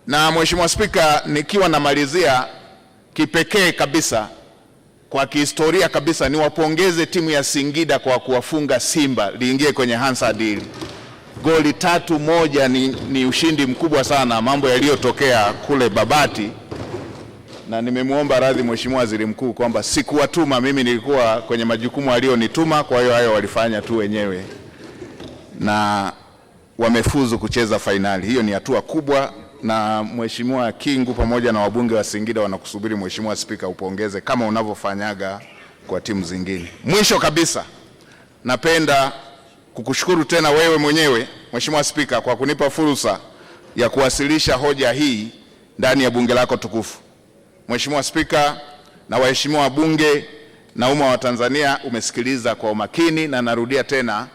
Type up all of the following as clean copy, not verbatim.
Na Mheshimiwa Spika, nikiwa namalizia, kipekee kabisa kwa kihistoria kabisa niwapongeze timu ya Singida kwa kuwafunga Simba liingie kwenye Hansard. Goli 3-1 ni ushindi mkubwa sana, mambo yaliyotokea kule Babati. Na nimemwomba radhi Mheshimiwa Waziri Mkuu kwamba sikuwatuma, mimi nilikuwa kwenye majukumu alionituma, kwa hiyo hayo walifanya tu wenyewe na wamefuzu kucheza fainali. Hiyo ni hatua kubwa, na Mheshimiwa Kingu pamoja na wabunge wa Singida wanakusubiri Mheshimiwa Spika upongeze kama unavyofanyaga kwa timu zingine. Mwisho kabisa, napenda kukushukuru tena wewe mwenyewe Mheshimiwa Spika kwa kunipa fursa ya kuwasilisha hoja hii ndani ya bunge lako tukufu. Mheshimiwa Spika na waheshimiwa wabunge na umma wa Tanzania, umesikiliza kwa umakini, na narudia tena,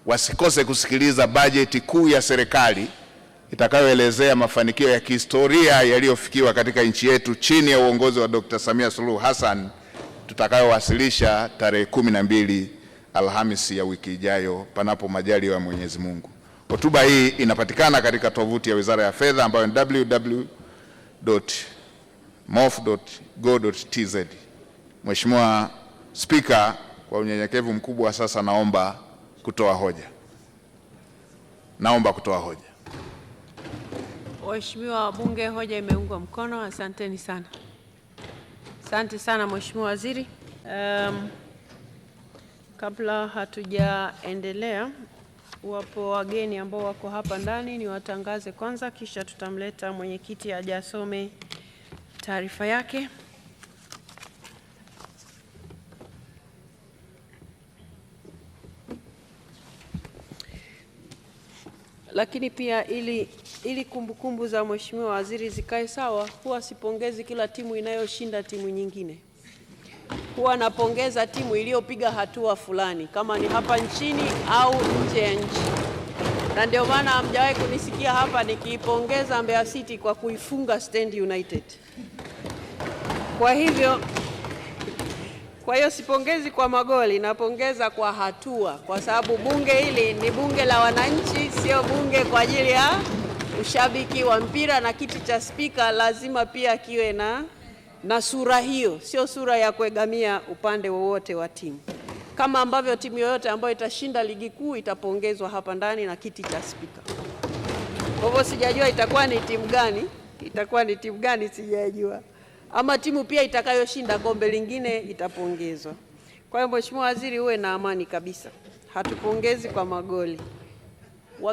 wasikose kusikiliza bajeti kuu ya serikali itakayoelezea mafanikio ya kihistoria yaliyofikiwa katika nchi yetu chini ya uongozi wa Dr. Samia Suluhu Hassan, tutakayowasilisha tarehe 12 Alhamisi ya wiki ijayo, panapo majaliwa ya Mwenyezi Mungu. Hotuba hii inapatikana katika tovuti ya Wizara ya Fedha ambayo ni www.mof.go.tz. Mheshimiwa Spika, kwa unyenyekevu mkubwa sasa naomba kutoa hoja. Waheshimiwa wabunge, hoja imeungwa mkono. Asanteni sana. Asante sana Mheshimiwa Waziri. Kabla hatujaendelea, wapo wageni ambao wako hapa ndani, ni watangaze kwanza, kisha tutamleta mwenyekiti aje asome taarifa yake. Lakini pia ili kumbukumbu za Mheshimiwa Waziri zikae sawa, huwa sipongezi kila timu inayoshinda timu nyingine. Huwa napongeza timu iliyopiga hatua fulani, kama ni hapa nchini au nje ya nchi. Na ndio maana hamjawahi kunisikia hapa nikiipongeza Mbeya City kwa kuifunga Stand United. Kwa hiyo sipongezi kwa magoli, napongeza kwa hatua, kwa sababu bunge hili ni bunge la wananchi, sio bunge kwa ajili ya ushabiki wa mpira, na kiti cha spika lazima pia kiwe na sura hiyo, sio sura ya kuegamia upande wowote wa timu. Kama ambavyo timu yoyote ambayo itashinda ligi kuu itapongezwa hapa ndani na kiti cha spika. Kwa hivyo sijajua itakuwa ni timu gani sijajua. Ama timu pia itakayoshinda kombe lingine itapongezwa. Kwa hiyo Mheshimiwa Waziri, uwe na amani kabisa. Hatupongezi kwa magoli.